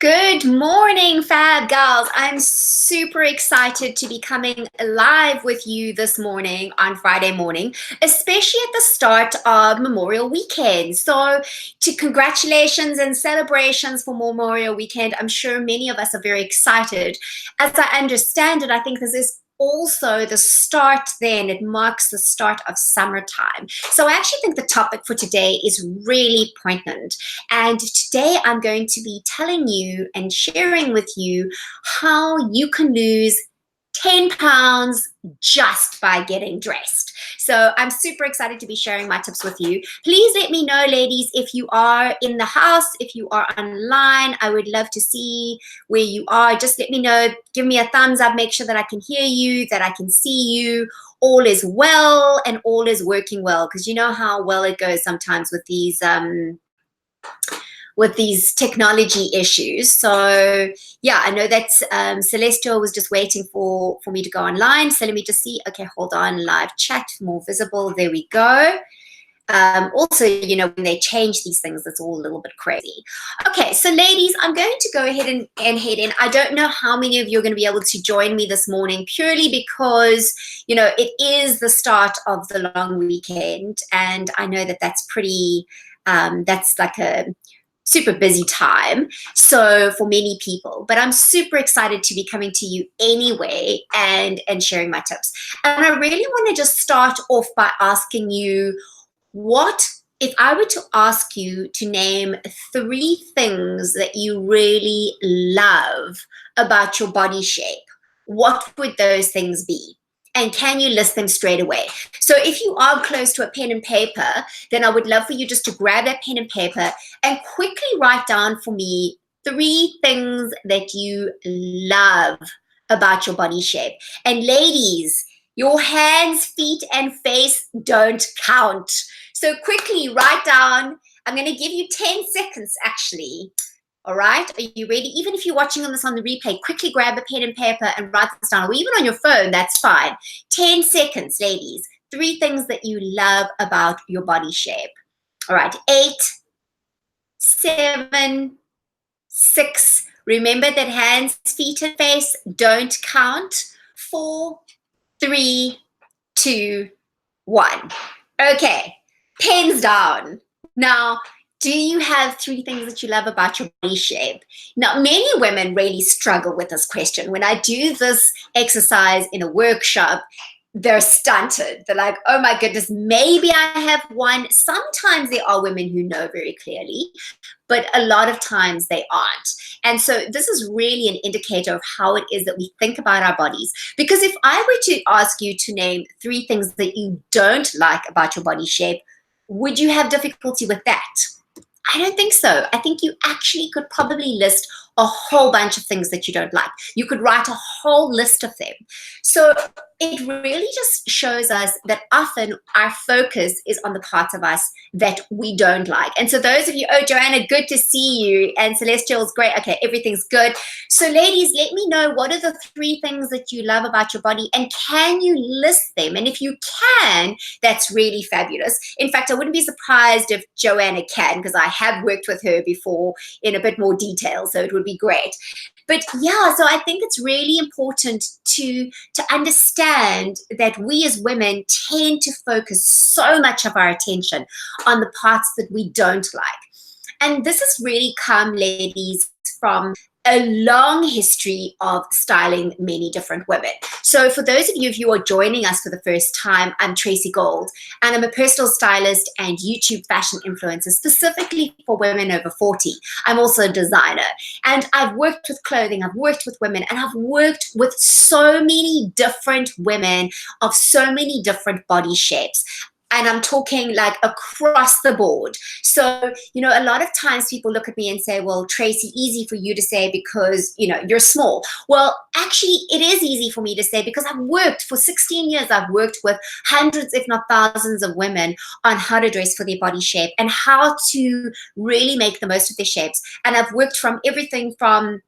Good morning, Fab Gals. I'm super excited to be coming live with you this morning on Friday morning, especially at the start of Memorial Weekend. So, to congratulations and celebrations for Memorial Weekend. I'm sure many of us are very excited. As I understand it, I think this is also the start then, it marks the start of summertime. So I actually think the topic for today is really poignant. And today I'm going to be telling you and sharing with you how you can lose 10 pounds just by getting dressed. So I'm super excited to be sharing my tips with you. Please let me know, ladies, if you are in the house, if you are online. I would love to see where you are. Just let me know. Give me a thumbs up. Make sure that I can hear you, that I can see you. All is well and all is working well, because you know how well it goes sometimes with these technology issues. So yeah, I know that Celestial was just waiting for me to go online. So let me just see. Okay, hold on. Live chat, more visible. There we go. Also, you know, when they change these things, it's all a little bit crazy. Okay, so ladies, I'm going to go ahead and head in. I don't know how many of you are going to be able to join me this morning, purely because, you know, it is the start of the long weekend. And I know that that's pretty, that's like a super busy time, so for many people, but I'm super excited to be coming to you anyway and sharing my tips. And I really want to just start off by asking you, what if I were to ask you to name 3 things that you really love about your body shape? What would those things be? And can you list them straight away? So if you are close to a pen and paper, then I would love for you just to grab that pen and paper and quickly write down for me 3 things that you love about your body shape. And ladies, your hands, feet, and face don't count. So quickly write down. I'm going to give you 10 seconds actually. All right, are you ready? Even if you're watching on this on the replay, quickly grab a pen and paper and write this down, or even on your phone, that's fine. 10 seconds, ladies. 3 things that you love about your body shape. All right, 8, 7, 6. Remember that hands, feet, and face don't count. 4, 3, 2, 1. Okay, pens down. Now, do you have 3 things that you love about your body shape? Now, many women really struggle with this question. When I do this exercise in a workshop, they're stunted. They're like, oh my goodness, maybe I have one. Sometimes there are women who know very clearly, but a lot of times they aren't. And so this is really an indicator of how it is that we think about our bodies. Because if I were to ask you to name 3 things that you don't like about your body shape, would you have difficulty with that? I don't think so. I think you actually could probably list a whole bunch of things that you don't like. You could write a whole list of them. So it really just shows us that often our focus is on the parts of us that we don't like. And so those of you, oh, Joanna, good to see you. And Celestial's great. Okay, everything's good. So ladies, let me know, what are the 3 things that you love about your body, and can you list them? And if you can, that's really fabulous. In fact, I wouldn't be surprised if Joanna can, because I have worked with her before in a bit more detail, so it would be great. But yeah, so I think it's really important to understand that we as women tend to focus so much of our attention on the parts that we don't like. And this has really come, ladies, from a long history of styling many different women. So for those of you who are joining us for the first time, I'm Tracy Gold, and I'm a personal stylist and YouTube fashion influencer specifically for women over 40. I'm also a designer, and I've worked with clothing, I've worked with women, and I've worked with so many different women of so many different body shapes. And I'm talking like across the board. So, you know, a lot of times people look at me and say, well, Tracy, easy for you to say because, you know, you're small. Well, actually, it is easy for me to say because I've worked for 16 years. I've worked with hundreds, if not thousands of women on how to dress for their body shape and how to really make the most of their shapes. And I've worked from everything from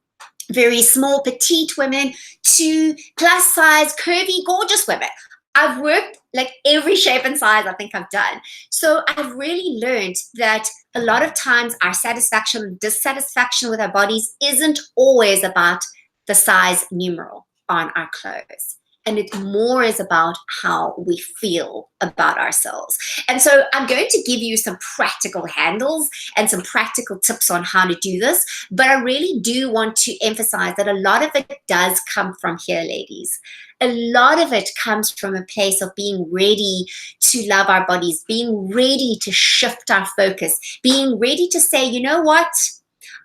very small, petite women to plus size, curvy, gorgeous women. I've worked like every shape and size I think I've done. So I've really learned that a lot of times our satisfaction, dissatisfaction with our bodies isn't always about the size numeral on our clothes. And it more is about how we feel about ourselves. And so I'm going to give you some practical handles and some practical tips on how to do this. But I really do want to emphasize that a lot of it does come from here, ladies. A lot of it comes from a place of being ready to love our bodies, being ready to shift our focus, being ready to say, you know what?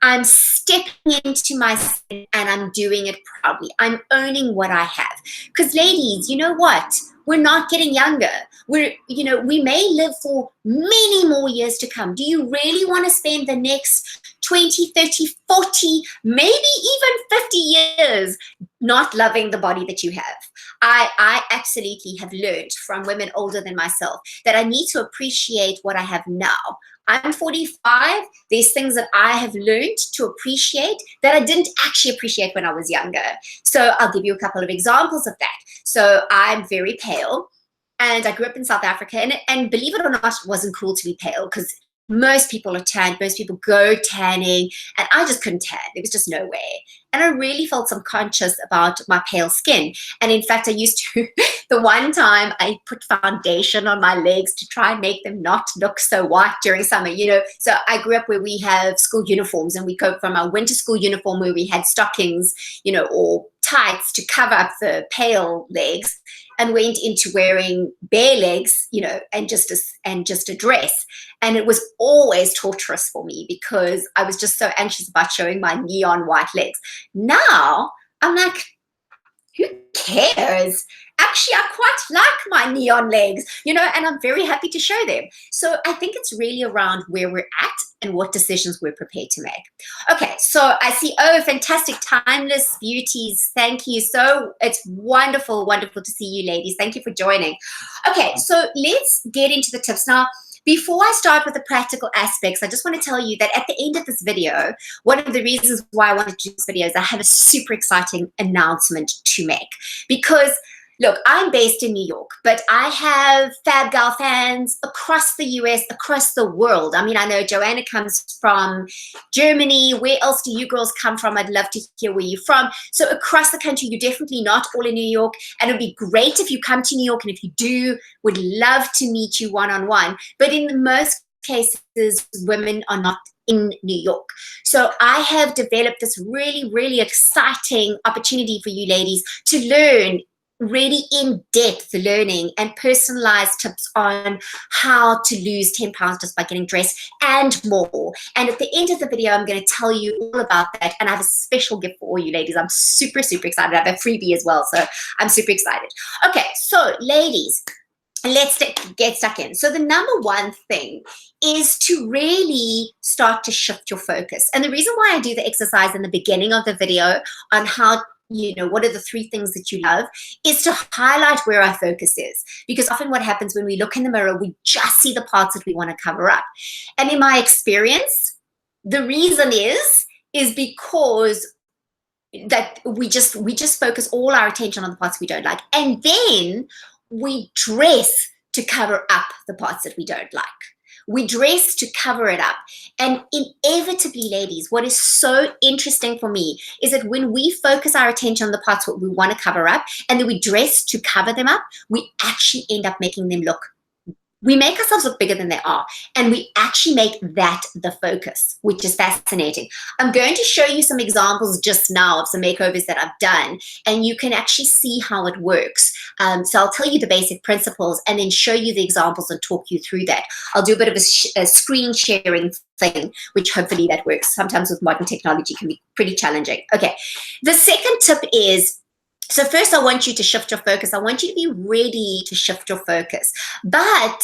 I'm stepping into my skin and I'm doing it proudly. I'm owning what I have. Because ladies, you know what? We're not getting younger. We may live for many more years to come. Do you really want to spend the next 20, 30, 40, maybe even 50 years not loving the body that you have? I absolutely have learned from women older than myself that I need to appreciate what I have now. I'm 45. There's things that I have learned to appreciate that I didn't actually appreciate when I was younger. So I'll give you a couple of examples of that. So I'm very pale, and I grew up in South Africa, and believe it or not, it wasn't cool to be pale because most people are tanned, most people go tanning, and I just couldn't tan. There was just no way. And I really felt subconscious about my pale skin. And in fact, I used to, the one time I put foundation on my legs to try and make them not look so white during summer, So I grew up where we have school uniforms, and we go from our winter school uniform where we had stockings, or tights to cover up the pale legs, and went into wearing bare legs, and just a dress. And it was always torturous for me because I was just so anxious about showing my neon white legs. Now I'm like, who cares? Actually, I quite like my neon legs, and I'm very happy to show them. So I think it's really around where we're at and what decisions we're prepared to make. Okay, so I see, fantastic, Timeless Beauties. Thank you. So it's wonderful, wonderful to see you, ladies. Thank you for joining. Okay, so let's get into the tips. Now, before I start with the practical aspects, I just want to tell you that at the end of this video, one of the reasons why I wanted to do this video is I have a super exciting announcement to make. Because, look, I'm based in New York, but I have Fab Gal fans across the US, across the world. I mean, I know Joanna comes from Germany. Where else do you girls come from? I'd love to hear where you're from. So across the country, you're definitely not all in New York. And it'd be great if you come to New York. And if you do, would love to meet you one-on-one. But in most cases, women are not in New York. So I have developed this really, really exciting opportunity for you ladies to learn really in-depth learning and personalized tips on how to lose 10 pounds just by getting dressed and more. And at the end of the video, I'm going to tell you all about that. And I have a special gift for all you ladies. I'm super, super excited. I have a freebie as well. So I'm super excited. Okay, so ladies, let's get stuck in. So the number one thing is to really start to shift your focus. And the reason why I do the exercise in the beginning of the video on how, what are the 3 things that you love, is to highlight where our focus is. Because often what happens when we look in the mirror, we just see the parts that we want to cover up. And in my experience, the reason is because that we just focus all our attention on the parts we don't like. And then we dress to cover up the parts that we don't like. We dress to cover it up. And inevitably, ladies, what is so interesting for me is that when we focus our attention on the parts that we want to cover up and then we dress to cover them up, we actually end up making them look, we make ourselves look bigger than they are. And we actually make that the focus, which is fascinating. I'm going to show you some examples just now of some makeovers that I've done, and you can actually see how it works. So I'll tell you the basic principles and then show you the examples and talk you through that. I'll do a bit of a screen sharing thing, which hopefully that works. Sometimes with modern technology can be pretty challenging. Okay, the second tip is, so first I want you to shift your focus. I want you to be ready to shift your focus. But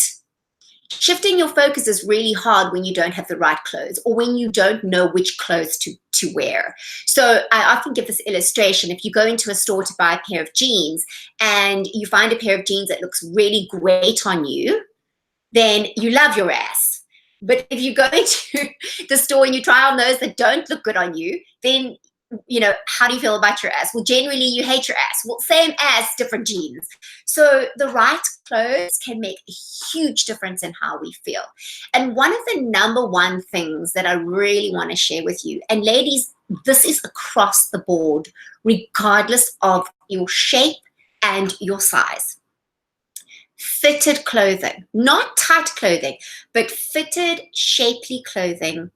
shifting your focus is really hard when you don't have the right clothes or when you don't know which clothes to wear. So I often give this illustration. If you go into a store to buy a pair of jeans and you find a pair of jeans that looks really great on you, then you love your ass. But if you go into the store and you try on those that don't look good on you, then how do you feel about your ass? Well, generally you hate your ass. Well, same ass, different genes. So the right clothes can make a huge difference in how we feel. And one of the number one things that I really want to share with you, and ladies, this is across the board, regardless of your shape and your size. Fitted clothing, not tight clothing, but fitted, shapely clothing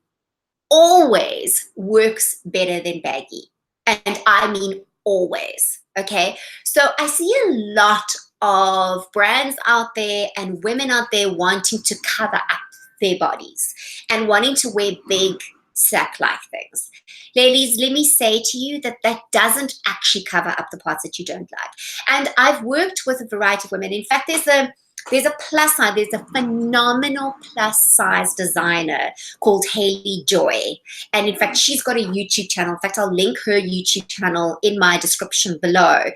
always works better than baggy. And I mean always, okay? So I see a lot of brands out there and women out there wanting to cover up their bodies and wanting to wear big sack-like things. Ladies, let me say to you that that doesn't actually cover up the parts that you don't like. And I've worked with a variety of women. In fact, there's a plus size, there's a phenomenal plus size designer called Haley Joy. And in fact, she's got a YouTube channel. In fact, I'll link her YouTube channel in my description below.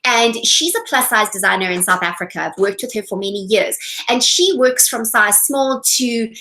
And she's a plus size designer in South Africa. I've worked with her for many years. And she works from size small to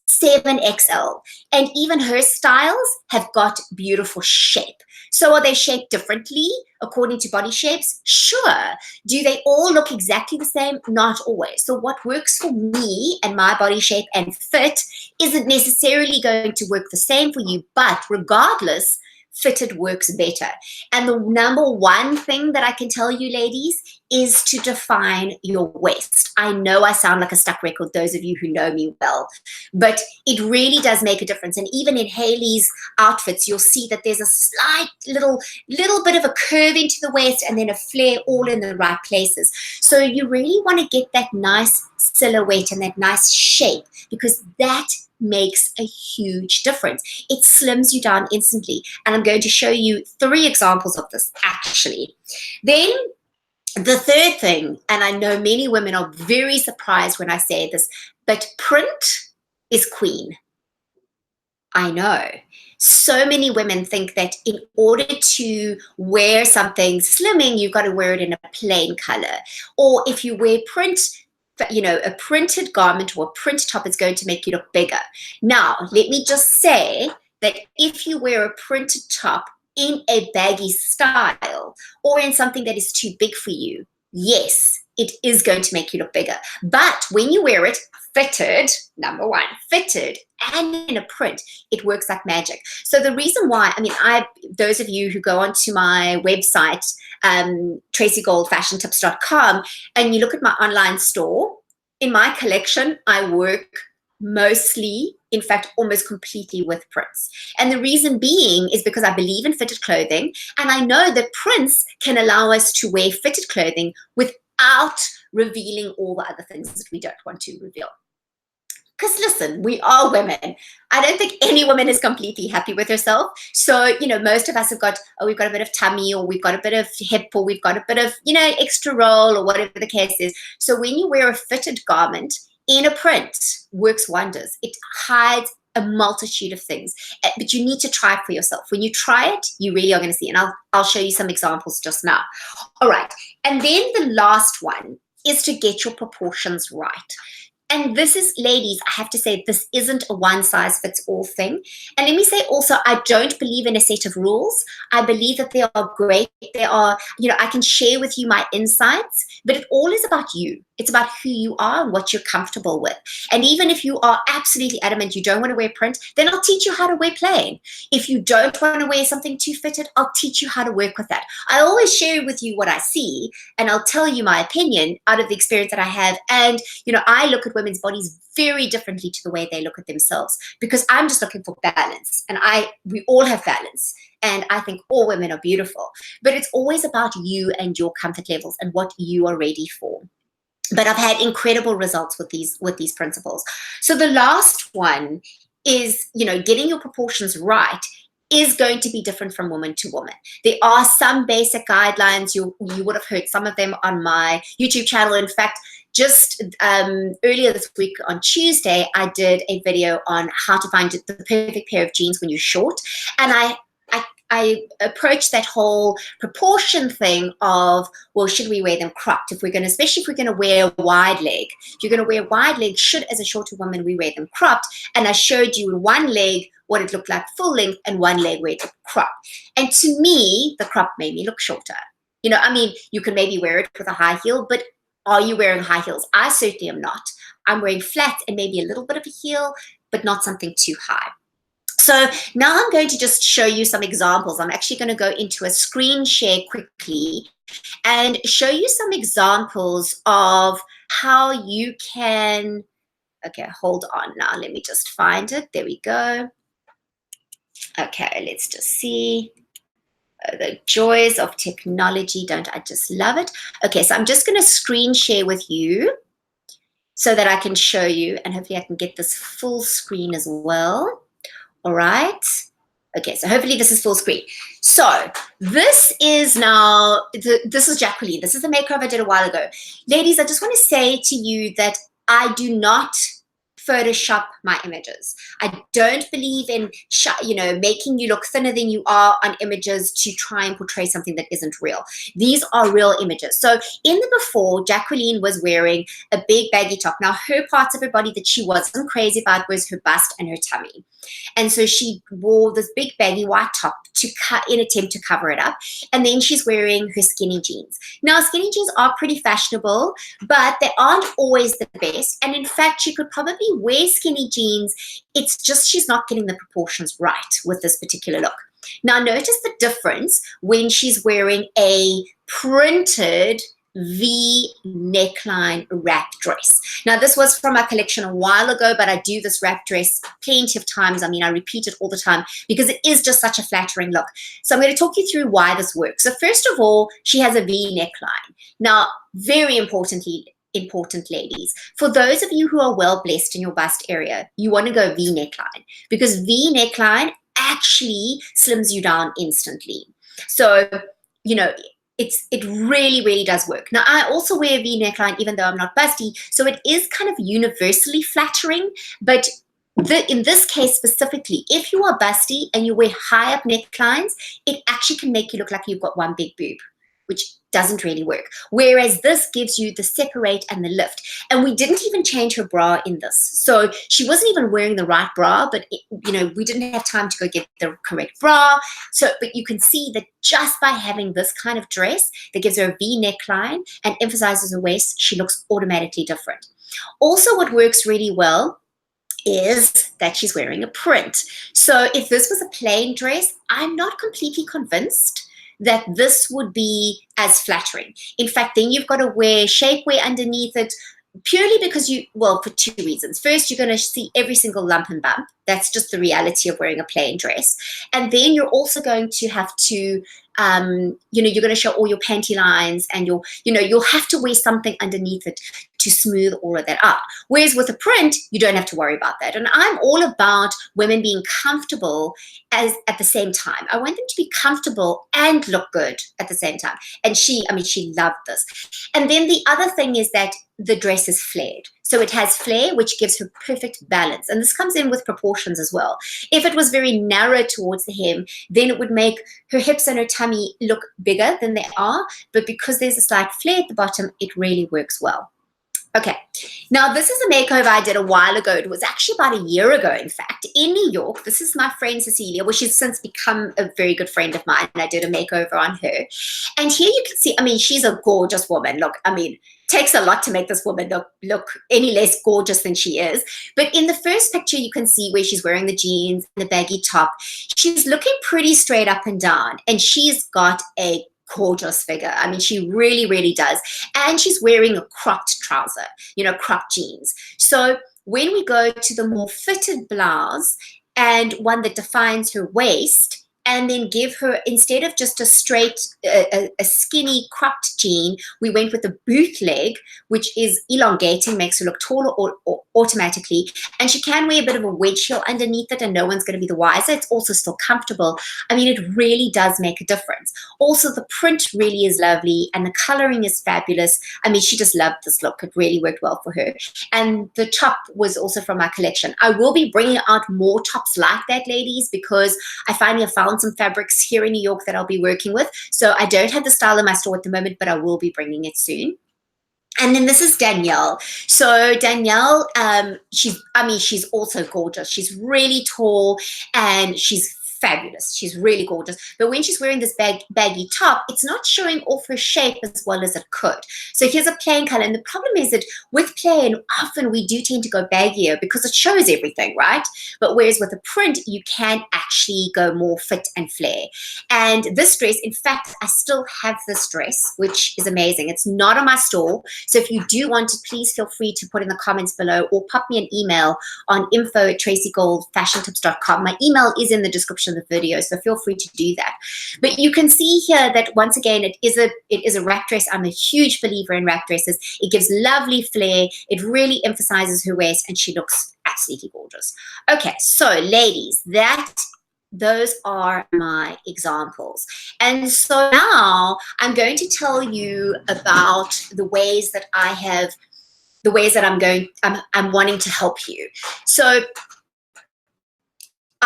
7XL. And even her styles have got beautiful shape. So are they shaped differently according to body shapes? Sure. Do they all look exactly the same? Not always. So what works for me and my body shape and fit isn't necessarily going to work the same for you, but regardless, fitted works better. And the number one thing that I can tell you, ladies, is to define your waist. I know I sound like a stuck record, those of you who know me well, but it really does make a difference. And even in Haley's outfits, you'll see that there's a slight little bit of a curve into the waist and then a flare all in the right places. So you really want to get that nice silhouette and that nice shape, because that makes a huge difference. It slims you down instantly. And I'm going to show you 3 examples of this actually. Then the third thing, and I know many women are very surprised when I say this, but print is queen. I know. So many women think that in order to wear something slimming, you've got to wear it in a plain color. Or if you wear print, a printed garment or a print top is going to make you look bigger. Now, let me just say that if you wear a printed top in a baggy style or in something that is too big for you, yes, it is going to make you look bigger. But when you wear it fitted, number one, fitted and in a print, it works like magic. So the reason why, those of you who go onto my website, tracygoldfashiontips.com, and you look at my online store, in my collection, I work mostly, in fact, almost completely with prints. And the reason being is because I believe in fitted clothing, and I know that prints can allow us to wear fitted clothing without revealing all the other things that we don't want to reveal. Because listen, we are women. I don't think any woman is completely happy with herself. So, most of us have got, we've got a bit of tummy, or we've got a bit of hip, or we've got a bit of, extra roll, or whatever the case is. So when you wear a fitted garment in a print, works wonders. It hides a multitude of things, but you need to try it for yourself. When you try it, you really are going to see. And I'll show you some examples just now. All right. And then the last one is to get your proportions right. And this is, ladies, I have to say, this isn't a one-size-fits-all thing. And let me say also, I don't believe in a set of rules. I believe that they are great. They are, I can share with you my insights, but it all is about you. It's about who you are and what you're comfortable with. And even if you are absolutely adamant you don't want to wear print, then I'll teach you how to wear plain. If you don't want to wear something too fitted, I'll teach you how to work with that. I always share with you what I see, and I'll tell you my opinion out of the experience that I have. And, I look at women's bodies very differently to the way they look at themselves, because I'm just looking for balance. And we all have balance. And I think all women are beautiful. But it's always about you and your comfort levels and what you are ready for. But I've had incredible results with these principles. So the last one is, getting your proportions right is going to be different from woman to woman. There are some basic guidelines. You would have heard some of them on my YouTube channel. In fact, just earlier this week on Tuesday, I did a video on how to find the perfect pair of jeans when you're short. And I approached that whole proportion thing of, well, should we wear them cropped? If we're going to, especially if we're going to wear a wide leg, if you're going to wear wide leg, should as a shorter woman we wear them cropped? And I showed you in one leg what it looked like full length and one leg where it looked cropped. And to me, the crop made me look shorter. You know, I mean, you can maybe wear it with a high heel, but are you wearing high heels? I certainly am not. I'm wearing flats and maybe a little bit of a heel, but not something too high. So now I'm going to just show you some examples. I'm actually going to go into a screen share quickly and show you some examples of how you can, okay, hold on now. Let me just find it. There we go. Okay, let's just see. The joys of technology, don't I just love it? Okay, so I'm just going to screen share with you so that I can show you, and hopefully I can get this full screen as well. All right. Okay, so hopefully this is full screen. So this is now, this is Jacqueline. This is the makeover I did a while ago. Ladies, I just want to say to you that I do not Photoshop my images. I don't believe in, making you look thinner than you are on images to try and portray something that isn't real. These are real images. So in the before, Jacqueline was wearing a big baggy top. Now, her parts of her body that she wasn't crazy about was her bust and her tummy. And so she wore this big baggy white top to cut in attempt to cover it up. And then she's wearing her skinny jeans. Now, skinny jeans are pretty fashionable, but they aren't always the best. And in fact, she could probably wear skinny jeans. It's just she's not getting the proportions right with this particular look. Now, notice the difference when she's wearing a printed V neckline wrap dress. Now, this was from our collection a while ago, but I do this wrap dress plenty of times. I mean, I repeat it all the time because it is just such a flattering look. So I'm going to talk you through why this works. So first of all, she has a V neckline. Now, very important, ladies, for those of you who are well blessed in your bust area, you want to go V neckline because V neckline actually slims you down instantly. So, it really, really does work. Now, I also wear a V neckline, even though I'm not busty, so it is kind of universally flattering, but in this case specifically, if you are busty and you wear high up necklines, it actually can make you look like you've got one big boob, which doesn't really work. Whereas this gives you the separate and the lift. And we didn't even change her bra in this. So she wasn't even wearing the right bra, but we didn't have time to go get the correct bra. So, but you can see that just by having this kind of dress that gives her a V neckline and emphasizes her waist, she looks automatically different. Also, what works really well is that she's wearing a print. So if this was a plain dress, I'm not completely convinced that this would be as flattering. In fact, then you've got to wear shapewear underneath it, purely because for two reasons. First, you're going to see every single lump and bump. That's just the reality of wearing a plain dress. And then you're also going to have to, you're going to show all your panty lines and you'll have to wear something underneath it to smooth all of that up. Whereas with a print, you don't have to worry about that. And I'm all about women being comfortable at the same time. I want them to be comfortable and look good at the same time. And she loved this. And then the other thing is that the dress is flared. So it has flare, which gives her perfect balance. And this comes in with proportions as well. If it was very narrow towards the hem, then it would make her hips and her tummy look bigger than they are. But because there's a slight flare at the bottom, it really works well. Okay, now this is a makeover I did a while ago. It was actually about a year ago, in fact, in New York. This is my friend Cecilia. Well, she's since become a very good friend of mine, and I did a makeover on her. And here you can see, she's a gorgeous woman. Look, takes a lot to make this woman look any less gorgeous than she is. But in the first picture, you can see where she's wearing the jeans and the baggy top. She's looking pretty straight up and down, and she's got a gorgeous figure. She really, really does. And she's wearing a cropped trouser, cropped jeans. So when we go to the more fitted blouse and one that defines her waist, and then give her, instead of just a straight, a skinny cropped jean, we went with a bootleg, which is elongating, makes her look taller or automatically. And she can wear a bit of a wedge heel underneath it and no one's going to be the wiser. It's also still comfortable. It really does make a difference. Also, the print really is lovely and the coloring is fabulous. She just loved this look. It really worked well for her. And the top was also from our collection. I will be bringing out more tops like that, ladies, because I finally have found found some fabrics here in New York that I'll be working with. So I don't have the style in my store at the moment, but I will be bringing it soon. And then this is Danielle. So Danielle, she's also gorgeous. She's really tall and she's fabulous. She's really gorgeous. But when she's wearing this baggy top, it's not showing off her shape as well as it could. So here's a plain color. And the problem is that with plain, often we do tend to go baggier because it shows everything, right? But whereas with a print, you can actually go more fit and flare. And this dress, in fact, I still have this dress, which is amazing. It's not on my store. So if you do want it, please feel free to put in the comments below or pop me an email on info@tracygoldfashiontips.com. My email is in the description of the video, so feel free to do that. But you can see here that once again, it is a wrap dress. I'm a huge believer in wrap dresses. It gives lovely flare. It really emphasizes her waist, and she looks absolutely gorgeous. Okay, so ladies, those are my examples. And so now I'm going to tell you about the ways that I'm wanting to help you. So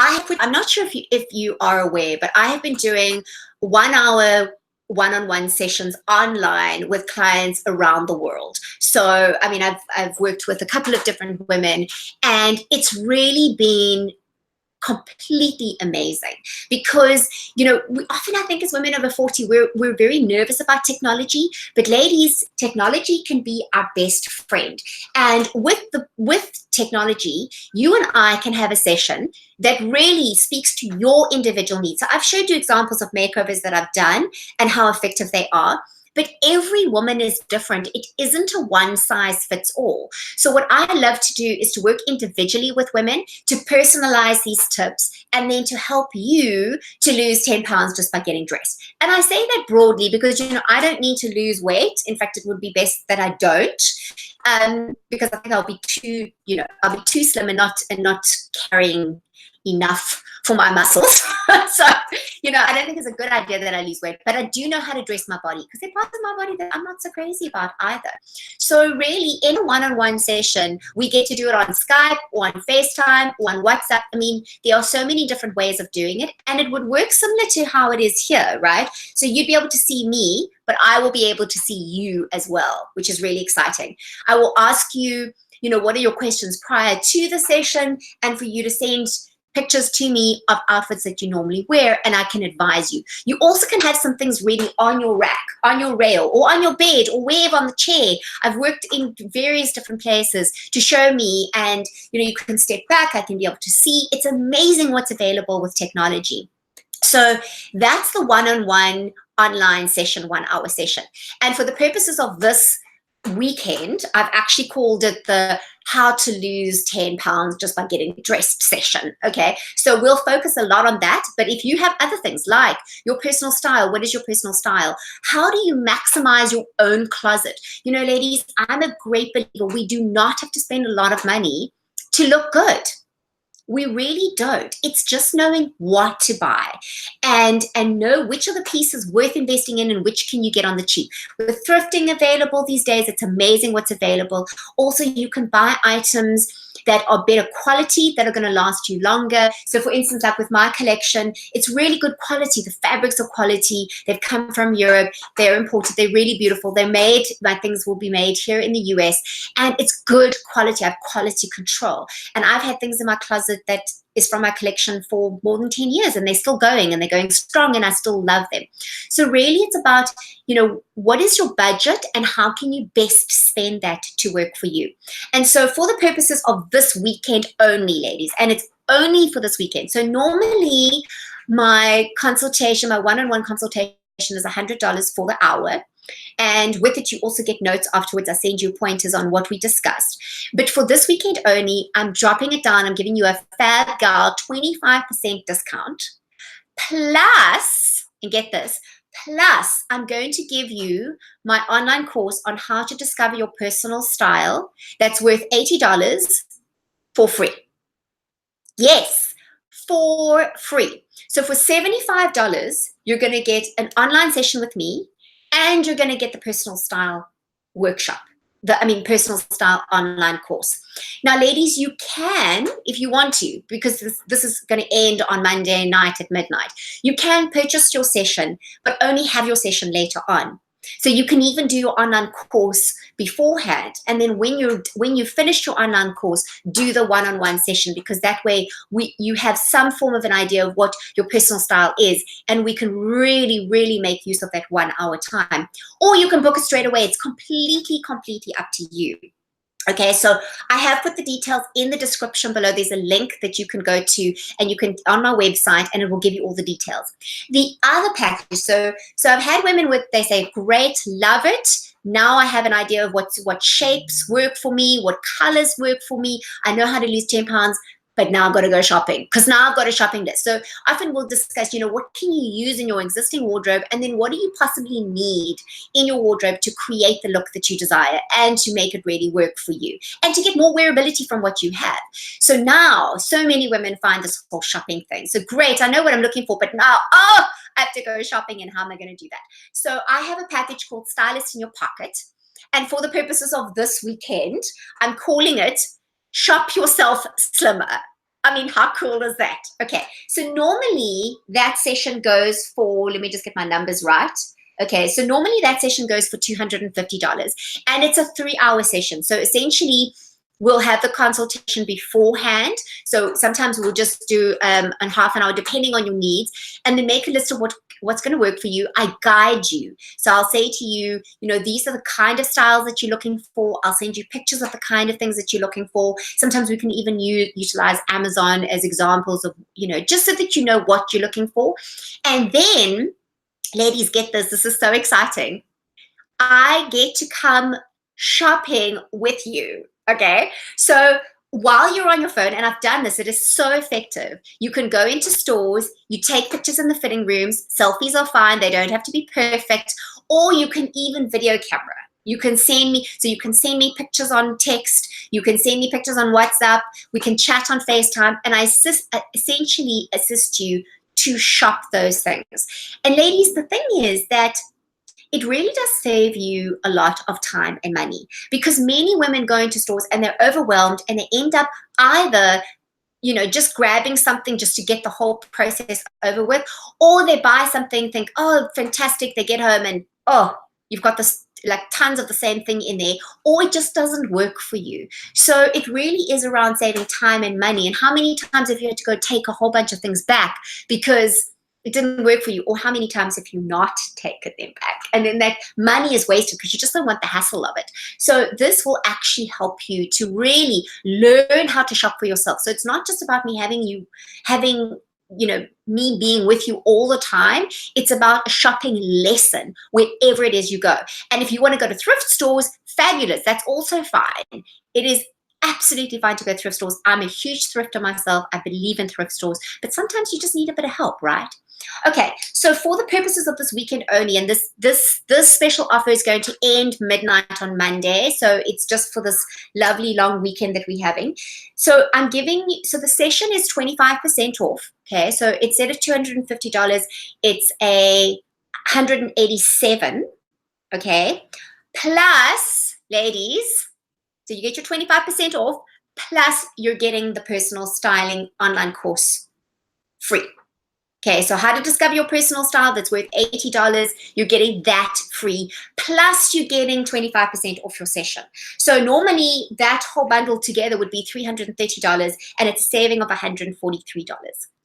I'm not sure if you are aware, but I have been doing 1 hour one-on-one sessions online with clients around the world. So, I mean, I've worked with a couple of different women, and it's really been completely amazing because, you know, I think as women over 40, we're very nervous about technology, but ladies, technology can be our best friend. And with technology, you and I can have a session that really speaks to your individual needs. So I've showed you examples of makeovers that I've done and how effective they are. But every woman is different. It isn't a one size fits all. So what I love to do is to work individually with women to personalize these tips and then to help you to lose 10 pounds just by getting dressed. And I say that broadly because, you know, I don't need to lose weight. In fact, it would be best that I don't, because I think I'll be too slim and not carrying enough for my muscles. So, you know, I don't think it's a good idea that I lose weight, but I do know how to dress my body because there are parts of my body that I'm not so crazy about either. So really, in a one-on-one session, we get to do it on Skype or on FaceTime or on WhatsApp. I mean, there are so many different ways of doing it, and it would work similar to how it is here, right? So you'd be able to see me, but I will be able to see you as well, which is really exciting. I will ask you, you know, what are your questions prior to the session, and for you to send pictures to me of outfits that you normally wear, and I can advise you. You also can have some things ready on your rack, on your rail, or on your bed, or wherever on the chair. I've worked in various different places to show me, and you know, you can step back, I can be able to see. It's amazing what's available with technology. So that's the one-on-one online session, 1 hour session. And for the purposes of this weekend, I've actually called it the How to Lose 10 Pounds Just by Getting Dressed session. Okay, so we'll focus a lot on that. But if you have other things like your personal style, what is your personal style? How do you maximize your own closet? You know, ladies, I'm a great believer. We do not have to spend a lot of money to look good. We really don't. It's just knowing what to buy and know which are the pieces worth investing in and which can you get on the cheap. With thrifting available these days, it's amazing what's available. Also, you can buy items that are better quality, that are going to last you longer. So for instance, like with my collection, it's really good quality. The fabrics are quality. They've come from Europe. They're imported. They're really beautiful. They're made, my things will be made here in the US, and it's good quality. I have quality control. And I've had things in my closet that is from my collection for more than 10 years, and they're still going, and they're going strong, and I still love them. So really it's about, you know, what is your budget and how can you best spend that to work for you? And so for the purposes of this weekend only, ladies, and it's only for this weekend. So normally my consultation, my one-on-one consultation is $100 for the hour. And with it, you also get notes afterwards. I send you pointers on what we discussed. But for this weekend only, I'm dropping it down. I'm giving you a Fab Gal 25% discount. Plus, and get this, plus I'm going to give you my online course on how to discover your personal style that's worth $80 for free. Yes, for free. So for $75, you're going to get an online session with me, and you're going to get the personal style workshop. personal style online course. Now, ladies, you can, if you want to, because this is going to end on Monday night at midnight, you can purchase your session, but only have your session later on. So you can even do your online course beforehand, and then when you finish your online course, do the one-on-one session, because that way you have some form of an idea of what your personal style is, and we can really make use of that 1 hour time. Or you can book it straight away. It's completely up to you. Okay, so I have put the details in the description below. There's a link that you can go to, and you can on my website, and it will give you all the details. The other package, so I've had women they say, great, love it. Now I have an idea of what shapes work for me, what colors work for me. I know how to lose 10 pounds, but now I've got to go shopping, because now I've got a shopping list. So often we'll discuss, what can you use in your existing wardrobe, and then what do you possibly need in your wardrobe to create the look that you desire and to make it really work for you and to get more wearability from what you have. So now so many women find this whole shopping thing. So great, I know what I'm looking for, but now, I have to go shopping, and how am I going to do that? So I have a package called Stylist in Your Pocket. And for the purposes of this weekend, I'm calling it Shop Yourself Slimmer. I mean, how cool is that? Okay, so normally that session goes for, let me just get my numbers right. Okay, so normally that session goes for $250, and it's a 3-hour session. So essentially, we'll have the consultation beforehand. So sometimes we'll just do a half an hour, depending on your needs, and then make a list of what's going to work for you. I guide you. So I'll say to you, these are the kind of styles that you're looking for. I'll send you pictures of the kind of things that you're looking for. Sometimes we can even utilize Amazon as examples of, just so that you know what you're looking for. And then, ladies, get this. This is so exciting. I get to come shopping with you. Okay, so while you're on your phone, and I've done this, it is so effective. You can go into stores, you take pictures in the fitting rooms. Selfies are fine, they don't have to be perfect. Or you can even video camera. You can send me pictures on text. You can send me pictures on WhatsApp. We can chat on FaceTime, and I essentially assist you to shop those things. And ladies, the thing is that it really does save you a lot of time and money, because many women go into stores and they're overwhelmed, and they end up either, just grabbing something just to get the whole process over with, or they buy something, think, oh, fantastic. They get home and, you've got this, like, tons of the same thing in there, or it just doesn't work for you. So it really is around saving time and money. And how many times have you had to go take a whole bunch of things back because it didn't work for you? Or how many times have you not taken them back? And then that money is wasted because you just don't want the hassle of it. So this will actually help you to really learn how to shop for yourself. So it's not just about me having me being with you all the time. It's about a shopping lesson wherever it is you go. And if you want to go to thrift stores, fabulous. That's also fine. It is absolutely fine to go to thrift stores. I'm a huge thrifter myself. I believe in thrift stores, but sometimes you just need a bit of help, right? Okay, so for the purposes of this weekend only, and this special offer is going to end midnight on Monday, so it's just for this lovely long weekend that we're having. So the session is 25% off. Okay, so it's set at $250. It's a $187. Okay, plus, ladies, so you get your 25% off, plus you're getting the personal styling online course free. Okay, so how to discover your personal style, that's worth $80. You're getting that free, plus you're getting 25% off your session. So normally that whole bundle together would be $330, and it's a saving of $143.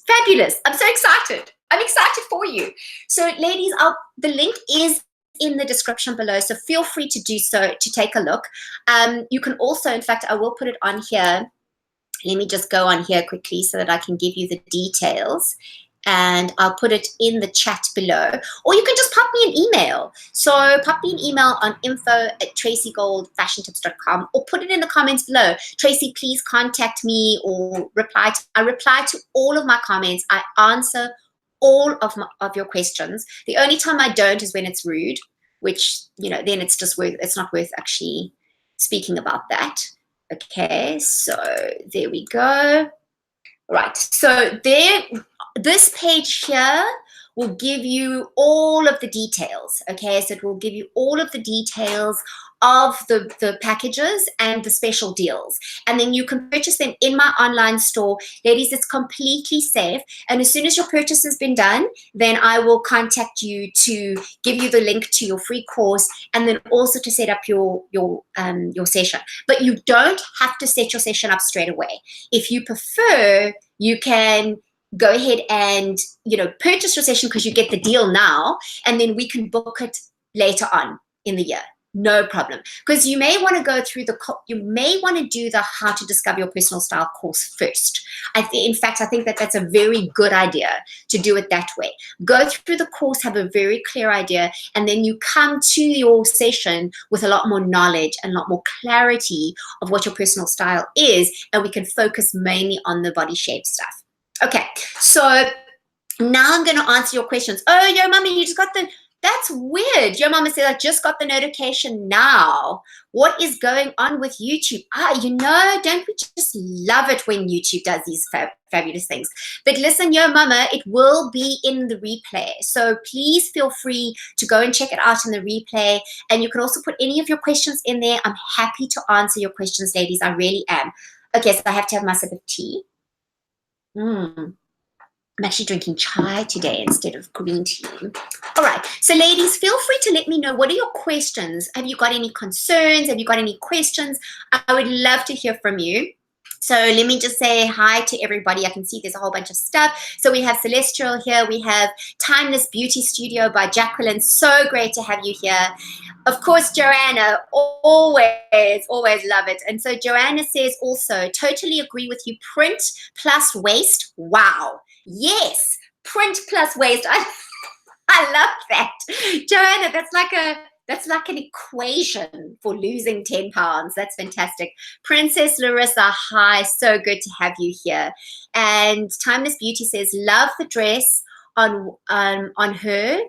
Fabulous. I'm so excited. I'm excited for you. So ladies, the link is in the description below, so feel free to do so, to take a look. You can also, in fact, I will put it on here. Let me just go on here quickly so that I can give you the details. And I'll put it in the chat below, or you can just pop me an email. So pop me an email on info@tracygoldfashiontips.com, or put it in the comments below. Tracy, please contact me, or I reply to all of my comments. I answer all of your questions. The only time I don't is when it's rude, which, then it's not worth actually speaking about that. Okay, so there we go. Right, so this page here will give you all of the details. Okay, so it will give you all of the details of the packages and the special deals, and then you can purchase them in my online store. Ladies, it's completely safe, and as soon as your purchase has been done, then I will contact you to give you the link to your free course, and then also to set up your session. But you don't have to set your session up straight away. If you prefer, you can go ahead and purchase your session because you get the deal now, and then we can book it later on in the year. No problem, because you may want to go through you may want to do the How to Discover Your Personal Style course first. In fact, I think that that's a very good idea to do it that way. Go through the course, have a very clear idea, and then you come to your session with a lot more knowledge and a lot more clarity of what your personal style is, and we can focus mainly on the body shape stuff. Okay, so now I'm going to answer your questions. Oh, yo, mommy, you just got that's weird. Your mama said, I just got the notification now. What is going on with YouTube? Don't we just love it when YouTube does these fabulous things? But listen, your mama, it will be in the replay. So please feel free to go and check it out in the replay. And you can also put any of your questions in there. I'm happy to answer your questions, ladies. I really am. Okay, so I have to have my sip of tea. I'm actually drinking chai today instead of green tea. All right. So ladies, feel free to let me know, what are your questions? Have you got any concerns? Have you got any questions? I would love to hear from you. So let me just say hi to everybody. I can see there's a whole bunch of stuff. So we have Celestial here. We have Timeless Beauty Studio by Jacqueline. So great to have you here. Of course, Joanna, always love it. And so Joanna says also, totally agree with you. Print plus waist. Wow. Yes, print plus waist. I love that. Joanna, that's like an equation for losing 10 pounds. That's fantastic. Princess Larissa, hi. So good to have you here. And Timeless Beauty says, love the dress on her.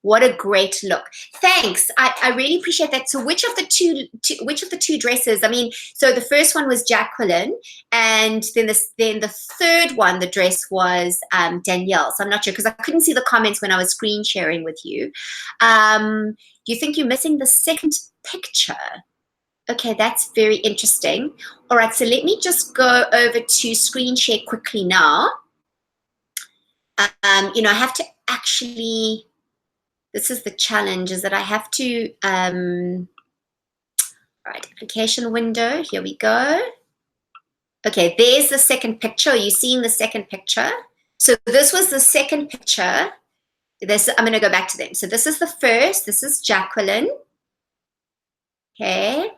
What a great look. Thanks. I really appreciate that. So which of the two dresses? I mean, so the first one was Jacqueline, and then the third one, the dress was Danielle. So I'm not sure because I couldn't see the comments when I was screen sharing with you. Do you think you're missing the second picture? Okay, that's very interesting. All right, so let me just go over to screen share quickly now. I have to actually... This is the challenge, is that I have to, all right, application window, here we go. Okay, there's the second picture. Are you seeing the second picture? So this was the second picture. I'm going to go back to them. So this is the first. This is Jacqueline. Okay.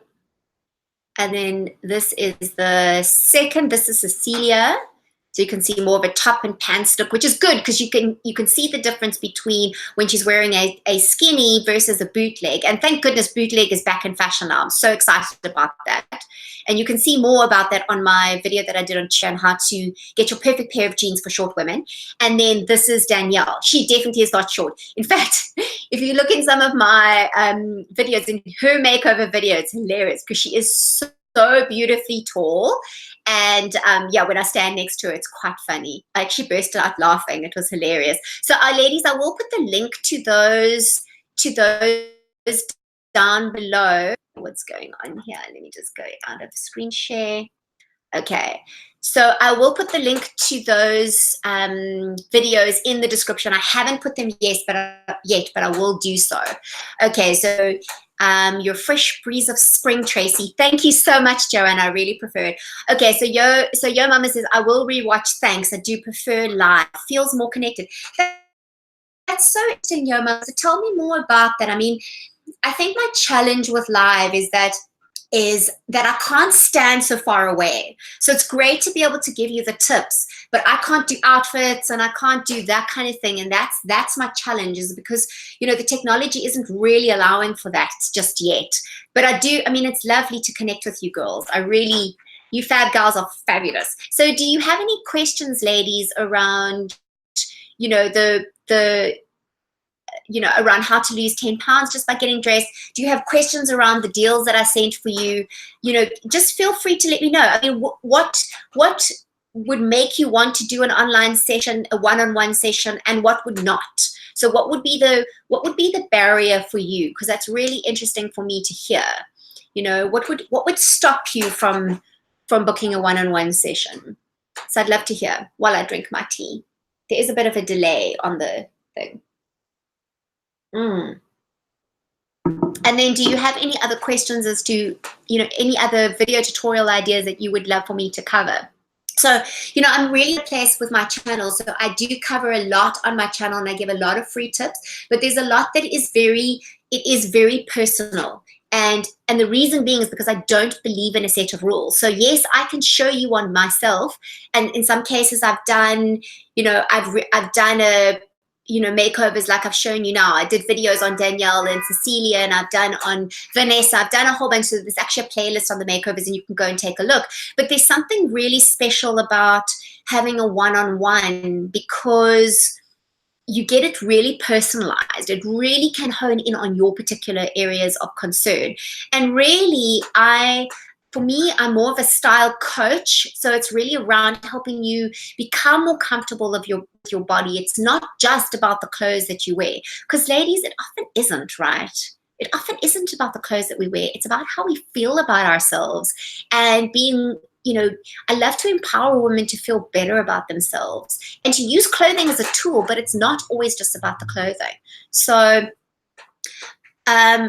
And then this is the second. This is Cecilia. So you can see more of a top and pants look, which is good because you can see the difference between when she's wearing a skinny versus a bootleg. And thank goodness bootleg is back in fashion now. I'm so excited about that. And you can see more about that on my video that I did on how to get your perfect pair of jeans for short women. And then this is Danielle. She definitely is not short. In fact, if you look in some of my videos, in her makeover video, it's hilarious because she is so beautifully tall. And yeah, when I stand next to her, it's quite funny. I actually burst out laughing. It was hilarious. So ladies, I will put the link to those down below. What's going on here? Let me just go out of screen share. Okay. So I will put the link to those videos in the description. I haven't put them yet, but I will do so. Okay. So your fresh breeze of spring, Tracy. Thank you so much, Joanna. I really prefer it. Okay, so Yo Mama says, I will rewatch. Thanks. I do prefer live. Feels more connected. That's so interesting, Yo Mama. So tell me more about that. I mean, I think my challenge with live is that I can't stand so far away. So it's great to be able to give you the tips, but I can't do outfits and I can't do that kind of thing. And that's my challenge, is because, the technology isn't really allowing for that just yet. But it's lovely to connect with you girls. You fab girls are fabulous. So do you have any questions, ladies, around, around how to lose 10 pounds just by getting dressed? Do you have questions around the deals that I sent for you? Just feel free to let me know. I mean, what would make you want to do an online session, a one-on-one session, and what would not? So what would be the barrier for you? Because that's really interesting for me to hear. You know, what would stop you from booking a one-on-one session? So I'd love to hear while I drink my tea. There is a bit of a delay on the thing. And then do you have any other questions as to, you know, any other video tutorial ideas that you would love for me to cover? So, you know, I'm really blessed with my channel. So I do cover a lot on my channel and I give a lot of free tips, but there's a lot that is very personal. And the reason being is because I don't believe in a set of rules. So yes, I can show you on myself. And in some cases I've done, you know, I've done a, you know, makeovers like I've shown you now. I did videos on Danielle and Cecilia, and I've done on Vanessa. I've done a whole bunch. So there's actually a playlist on the makeovers and you can go and take a look. But there's something really special about having a one-on-one because you get it really personalized. It really can hone in on your particular areas of concern. And really, for me, I'm more of a style coach. So it's really around helping you become more comfortable of your body. It's not just about the clothes that you wear. Because ladies, it often isn't, right? It often isn't about the clothes that we wear. It's about how we feel about ourselves and being, you know, I love to empower women to feel better about themselves and to use clothing as a tool, but it's not always just about the clothing. So,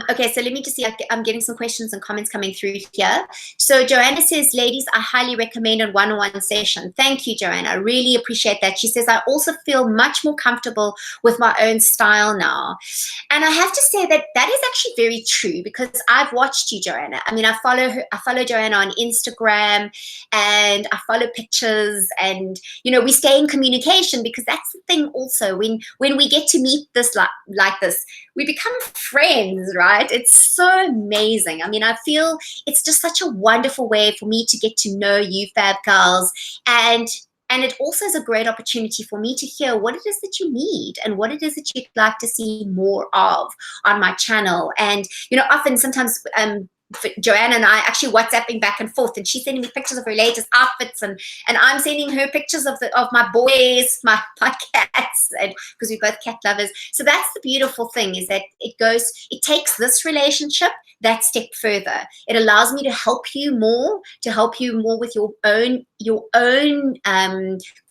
okay, so let me just see. I'm getting some questions and comments coming through here. So Joanna says, ladies, I highly recommend a one-on-one session. Thank you, Joanna. I really appreciate that. She says, I also feel much more comfortable with my own style now. And I have to say that that is actually very true because I've watched you, Joanna. I mean, I follow Joanna on Instagram and I follow pictures and, you know, we stay in communication because that's the thing also. When we get to meet this like this, we become friends, right? It's so amazing. I mean, I feel it's just such a wonderful way for me to get to know you, Fab Girls, and it also is a great opportunity for me to hear what it is that you need and what it is that you'd like to see more of on my channel. And, you know, often sometimes Joanna and I actually WhatsApping back and forth, and she's sending me pictures of her latest outfits, and I'm sending her pictures of my boys, my cats, and because we're both cat lovers. So that's the beautiful thing, is that it takes this relationship that step further. It allows me to help you more with your own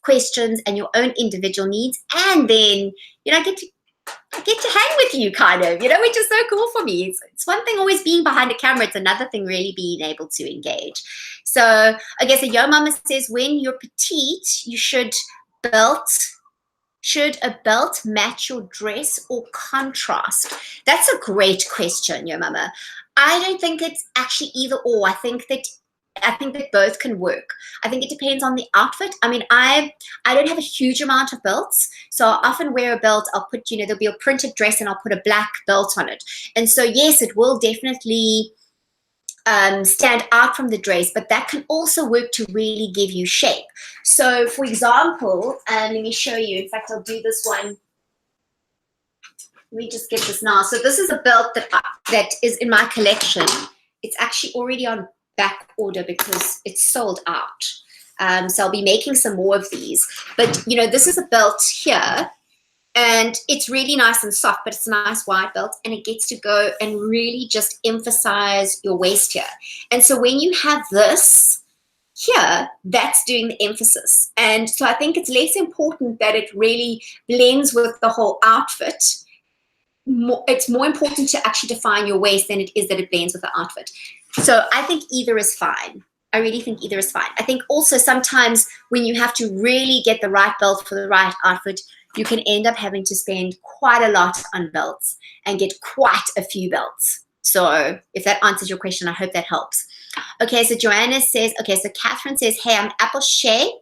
questions and your own individual needs, and then, you know, I get to hang with you, kind of, you know, which is so cool for me. It's one thing always being behind a camera. It's another thing really being able to engage. So, okay, so Yo Mama says, when you're petite, should a belt match your dress or contrast? That's a great question, Yo Mama. I don't think it's actually either or. I think that both can work. I think it depends on the outfit. I mean, I don't have a huge amount of belts, so I often wear a belt. I'll put, you know, there'll be a printed dress and I'll put a black belt on it. And so, yes, it will definitely stand out from the dress, but that can also work to really give you shape. So, for example, let me show you. In fact, I'll do this one. Let me just get this now. So this is a belt that is in my collection. It's actually already on back order because it's sold out. So I'll be making some more of these. But, you know, this is a belt here, and it's really nice and soft, but it's a nice wide belt, and it gets to go and really just emphasize your waist here. And so when you have this here, that's doing the emphasis. And so I think it's less important that it really blends with the whole outfit. It's more important to actually define your waist than it is that it blends with the outfit. So I think either is fine. I really think either is fine. I think also sometimes when you have to really get the right belt for the right outfit, you can end up having to spend quite a lot on belts and get quite a few belts. So if that answers your question, I hope that helps. Okay, so Joanna says, okay, so Catherine says, hey, I'm apple shape.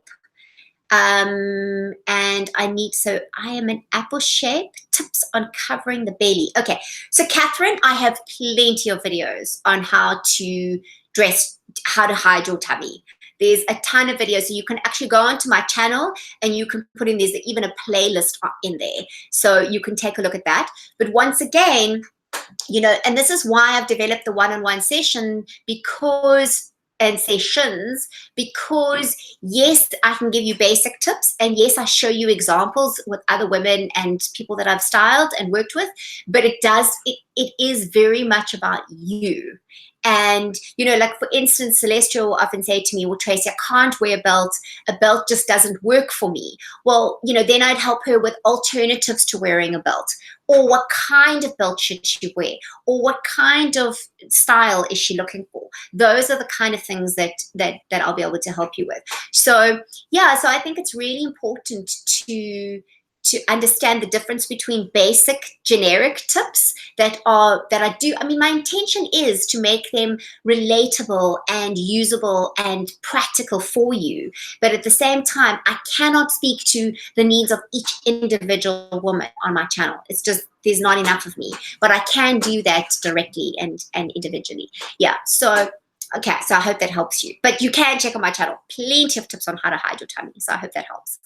And I am an apple shape. Tips on covering the belly. Okay, so Catherine, I have plenty of videos on how to hide your tummy. There's a ton of videos, so you can actually go onto my channel and you can put in, there's even a playlist in there, so you can take a look at that. But once again, you know, and this is why I've developed the one-on-one session, because and sessions, because yes, I can give you basic tips, and yes, I show you examples with other women and people that I've styled and worked with, but it is very much about you. And, you know, like for instance, Celestial will often say to me, well, Tracy, I can't wear a belt just doesn't work for me. Well, you know, then I'd help her with alternatives to wearing a belt, or what kind of belt should she wear, or what kind of style is she looking for. Those are the kind of things that I'll be able to help you with. So yeah, so I think it's really important to understand the difference between basic generic tips that I do. I mean, my intention is to make them relatable and usable and practical for you. But at the same time, I cannot speak to the needs of each individual woman on my channel. It's just, there's not enough of me, but I can do that directly and individually. Yeah. So, okay. So I hope that helps you, but you can check on my channel, plenty of tips on how to hide your tummy. So I hope that helps.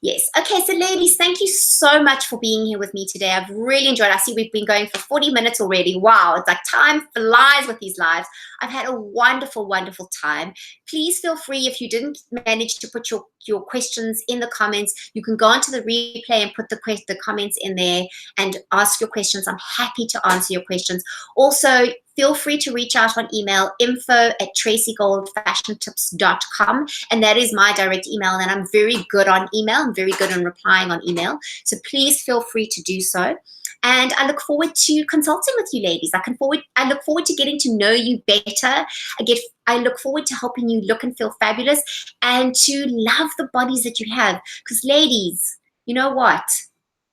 Yes. Okay. So ladies, thank you so much for being here with me today. I've really enjoyed it. I see we've been going for 40 minutes already. Wow. It's like time flies with these lives. I've had a wonderful, wonderful time. Please feel free, if you didn't manage to put your questions in the comments, you can go onto the replay and put the comments in there and ask your questions. I'm happy to answer your questions. Also, feel free to reach out on email, info@tracygoldfashiontips.com, and that is my direct email, and I'm very good on email. I'm very good on replying on email, so please feel free to do so. And I look forward to consulting with you ladies. I look forward to getting to know you better. I look forward to helping you look and feel fabulous and to love the bodies that you have. Because ladies, you know what?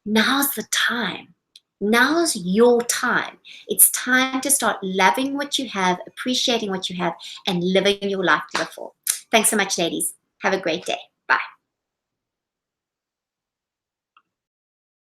Now's the time. Now's your time. It's time to start loving what you have, appreciating what you have, and living your life to the full. Thanks so much, ladies. Have a great day. Bye.